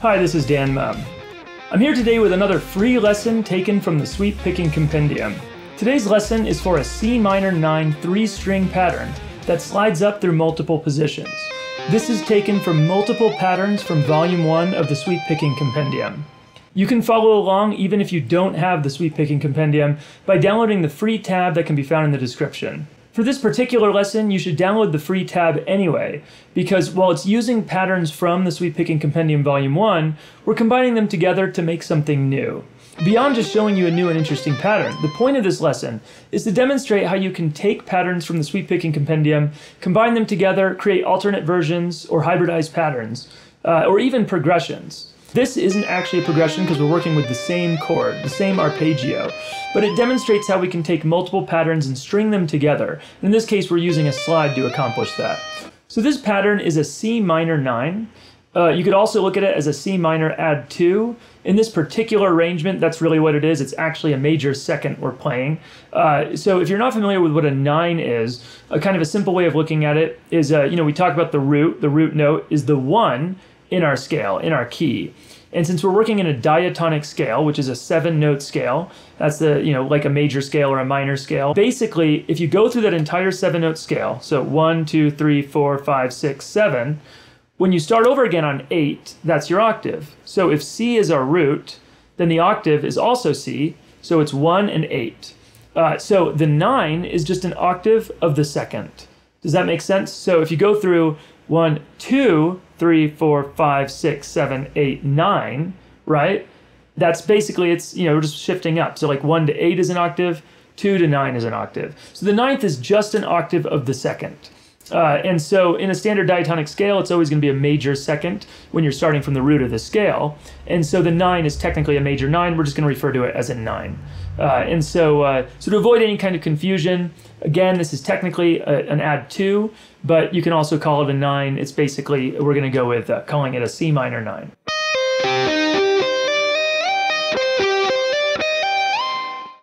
Hi, this is Dan Mumm. I'm here today with another free lesson taken from the Sweep Picking Compendium. Today's lesson is for a C minor 9 3-string pattern that slides up through multiple positions. This is taken from multiple patterns from Volume 1 of the Sweep Picking Compendium. You can follow along even if you don't have the Sweep Picking Compendium by downloading the free tab that can be found in the description. For this particular lesson, you should download the free tab anyway, because while it's using patterns from the Sweep Picking Compendium Volume 1, we're combining them together to make something new. Beyond just showing you a new and interesting pattern, the point of this lesson is to demonstrate how you can take patterns from the Sweep Picking Compendium, combine them together, create alternate versions or hybridized patterns, or even progressions. This isn't actually a progression because we're working with the same chord, the same arpeggio, but it demonstrates how we can take multiple patterns and string them together. In this case, we're using a slide to accomplish that. So this pattern is a C minor 9. You could also look at it as a C minor add 2. In this particular arrangement, that's really what it is. It's actually a major second we're playing. So if you're not familiar with what a 9 is, a kind of a simple way of looking at it is, we talk about the root. The root note is the 1 in our scale, in our key. And since we're working in a diatonic scale, which is a 7-note scale, that's the, like a major scale or a minor scale. Basically, if you go through that entire 7-note scale, so 1, 2, 3, 4, 5, 6, 7, when you start over again on 8, that's your octave. So if C is our root, then the octave is also C, so it's 1 and 8. So the 9 is just an octave of the second. Does that make sense? So if you go through 1, 2, 3, 4, 5, 6, 7, 8, 9, right? That's basically, it's, we're just shifting up. So like 1 to 8 is an octave, 2 to 9 is an octave. So the 9th is just an octave of the second. And so in a standard diatonic scale, it's always going to be a major second when you're starting from the root of the scale. And so the 9 is technically a major 9. We're just going to refer to it as a 9. So to avoid any kind of confusion, again, this is technically an add 2, but you can also call it a 9. It's basically, we're going to go with calling it a C minor 9.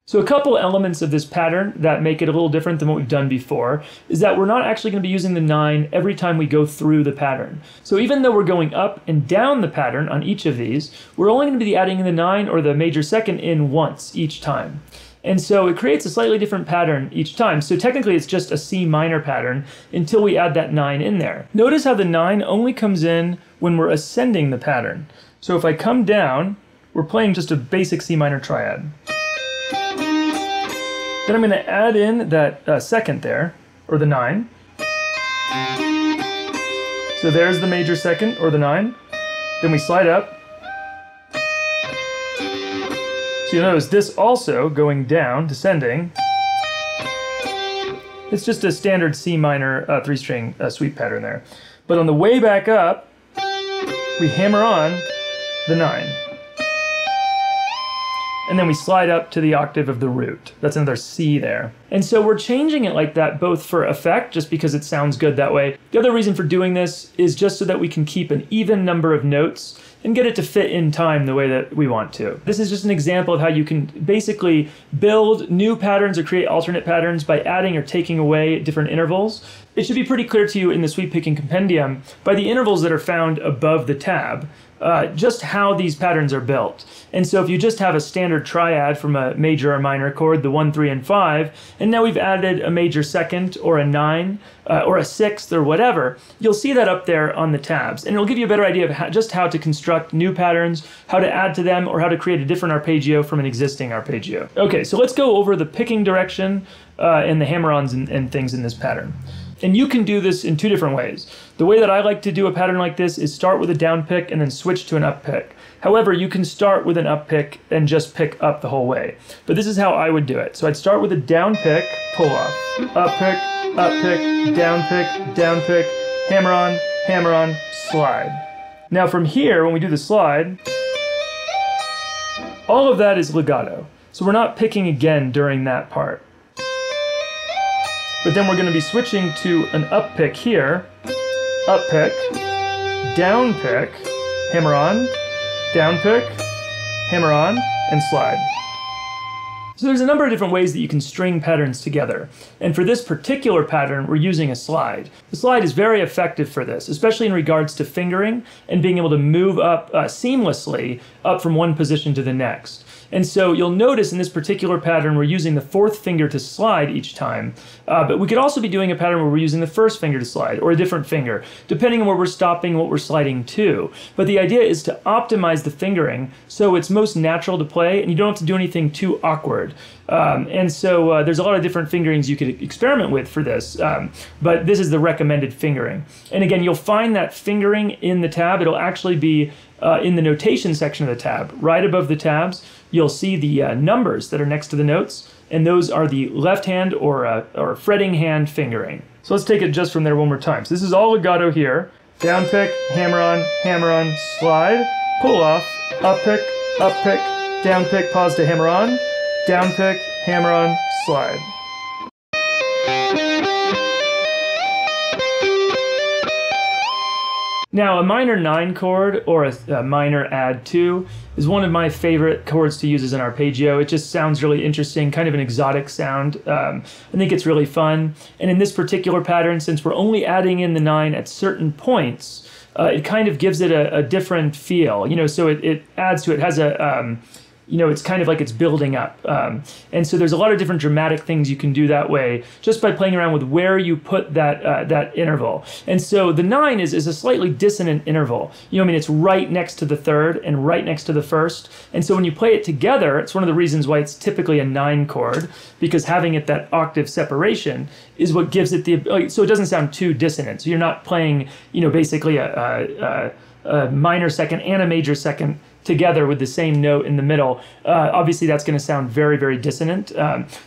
So a couple elements of this pattern that make it a little different than what we've done before is that we're not actually going to be using the 9 every time we go through the pattern. So even though we're going up and down the pattern on each of these, we're only going to be adding the 9 or the major second in once each time. And so it creates a slightly different pattern each time. So technically it's just a C minor pattern until we add that 9 in there. Notice how the 9 only comes in when we're ascending the pattern. So if I come down, we're playing just a basic C minor triad. Then I'm going to add in that second there, or the 9. So there's the major second, or the 9. Then we slide up. So you notice this also going down, descending. It's just a standard C minor 3-string sweep pattern there. But on the way back up, we hammer on the 9. And then we slide up to the octave of the root. That's another C there. And so we're changing it like that both for effect, just because it sounds good that way. The other reason for doing this is just so that we can keep an even number of notes and get it to fit in time the way that we want to. This is just an example of how you can basically build new patterns or create alternate patterns by adding or taking away different intervals. It should be pretty clear to you in the Sweep Picking Compendium by the intervals that are found above the tab, just how these patterns are built. And so if you just have a standard triad from a major or minor chord, the 1, 3, and 5, and now we've added a major second or a 9 or a 6th or whatever, you'll see that up there on the tabs. And it'll give you a better idea of just how to construct new patterns, how to add to them, or how to create a different arpeggio from an existing arpeggio. Okay, so let's go over the picking direction and the hammer-ons and things in this pattern. And you can do this in 2 different ways. The way that I like to do a pattern like this is start with a down pick and then switch to an up pick. However, you can start with an up pick and just pick up the whole way. But this is how I would do it. So I'd start with a down pick, pull off, up pick, down pick, hammer on, slide. Now from here, when we do the slide, all of that is legato. So we're not picking again during that part. But then we're going to be switching to an up pick here, up pick, down pick, hammer on, down pick, hammer on, and slide. So there's a number of different ways that you can string patterns together. And for this particular pattern, we're using a slide. The slide is very effective for this, especially in regards to fingering and being able to move up seamlessly up from one position to the next. And so you'll notice in this particular pattern, we're using the fourth finger to slide each time. But we could also be doing a pattern where we're using the first finger to slide, or a different finger, depending on where we're stopping and what we're sliding to. But the idea is to optimize the fingering so it's most natural to play, and you don't have to do anything too awkward. And so there's a lot of different fingerings you could experiment with for this, but this is the recommended fingering. And again, you'll find that fingering in the tab. It'll actually be in the notation section of the tab. Right above the tabs, you'll see the numbers that are next to the notes, and those are the left hand or fretting hand fingering. So let's take it just from there one more time. So this is all legato here. Down pick, hammer on, slide, pull off, up pick, down pick, pause to hammer on, down pick, hammer on, slide. Now, a minor 9 chord or a minor add 2 is one of my favorite chords to use as an arpeggio. It just sounds really interesting, kind of an exotic sound. I think it's really fun. And in this particular pattern, since we're only adding in the 9 at certain points, it kind of gives it a different feel. So it adds to it, has a it's kind of like it's building up. And so there's a lot of different dramatic things you can do that way just by playing around with where you put that interval. And so the 9 is a slightly dissonant interval. It's right next to the third and right next to the first. And so when you play it together, it's one of the reasons why it's typically a 9 chord, because having it that octave separation is what gives it so it doesn't sound too dissonant. So you're not playing, basically a minor second and a major second together with the same note in the middle. Obviously that's going to sound very, very dissonant.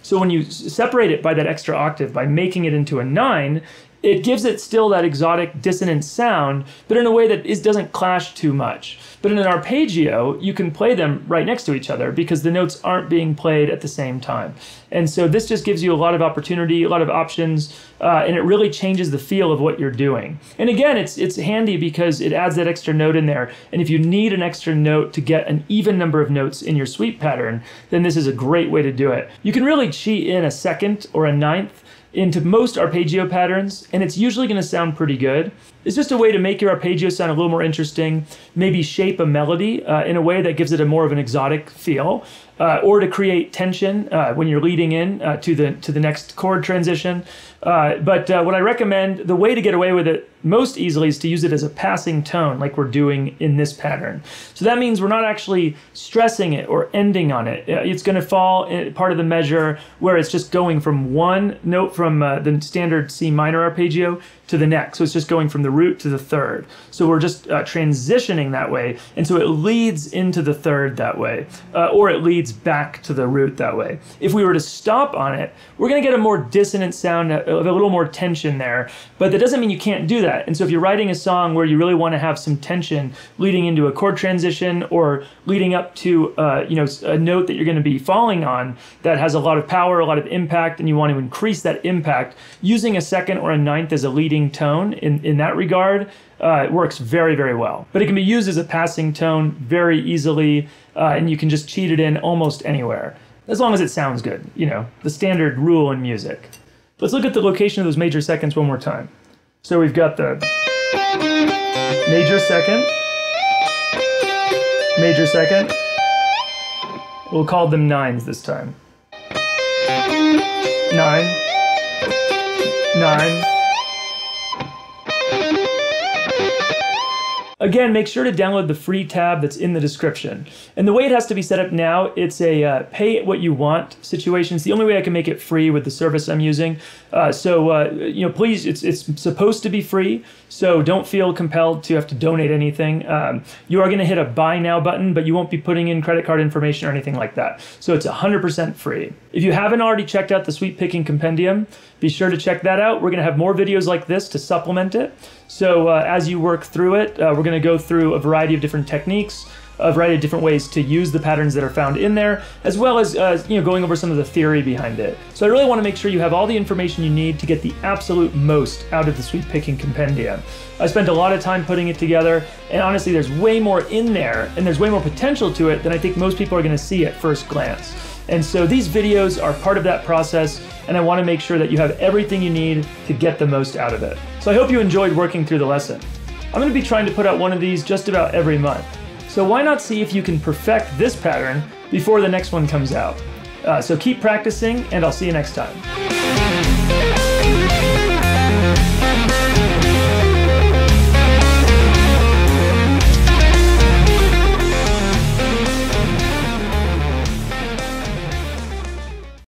So when you separate it by that extra octave, by making it into a 9, it gives it still that exotic dissonant sound, but in a way that doesn't clash too much. But in an arpeggio, you can play them right next to each other because the notes aren't being played at the same time. And so this just gives you a lot of opportunity, a lot of options, and it really changes the feel of what you're doing. And again, it's handy because it adds that extra note in there. And if you need an extra note to get an even number of notes in your sweep pattern, then this is a great way to do it. You can really cheat in a second or a ninth into most arpeggio patterns, and it's usually going to sound pretty good. It's just a way to make your arpeggio sound a little more interesting, maybe shape a melody in a way that gives it a more of an exotic feel, or to create tension when you're leading in to the next chord transition. But what I recommend, the way to get away with it most easily is to use it as a passing tone like we're doing in this pattern. So that means we're not actually stressing it or ending on it. It's going to fall in part of the measure where it's just going from one note from the standard C minor arpeggio to the next. So it's just going from the root to the third. So we're just transitioning that way. And so it leads into the third that way, or it leads back to the root that way. If we were to stop on it, we're going to get a more dissonant sound, a little more tension there, but that doesn't mean you can't do that. And so if you're writing a song where you really want to have some tension leading into a chord transition or leading up to a note that you're going to be falling on that has a lot of power, a lot of impact, and you want to increase that impact, using a second or a ninth as a leading tone in that regard works very, very well. But it can be used as a passing tone very easily, and you can just cheat it in almost anywhere, as long as it sounds good, the standard rule in music. Let's look at the location of those major seconds one more time. So we've got the major second, we'll call them nines this time. 9, 9. Again, make sure to download the free tab that's in the description. And the way it has to be set up now, it's a pay what you want situation. It's the only way I can make it free with the service I'm using. Please, it's supposed to be free, so don't feel compelled to have to donate anything. You are going to hit a buy now button, but you won't be putting in credit card information or anything like that. So it's 100% free. If you haven't already checked out the Sweep Picking Compendium, be sure to check that out. We're going to have more videos like this to supplement it. So as you work through it, we're going to go through a variety of different techniques, a variety of different ways to use the patterns that are found in there, as well as going over some of the theory behind it. So I really want to make sure you have all the information you need to get the absolute most out of the Sweep Picking Compendium. I spent a lot of time putting it together, and honestly, there's way more in there, and there's way more potential to it than I think most people are going to see at first glance. And so these videos are part of that process, and I want to make sure that you have everything you need to get the most out of it. So I hope you enjoyed working through the lesson. I'm going to be trying to put out one of these just about every month. So why not see if you can perfect this pattern before the next one comes out? So keep practicing, and I'll see you next time.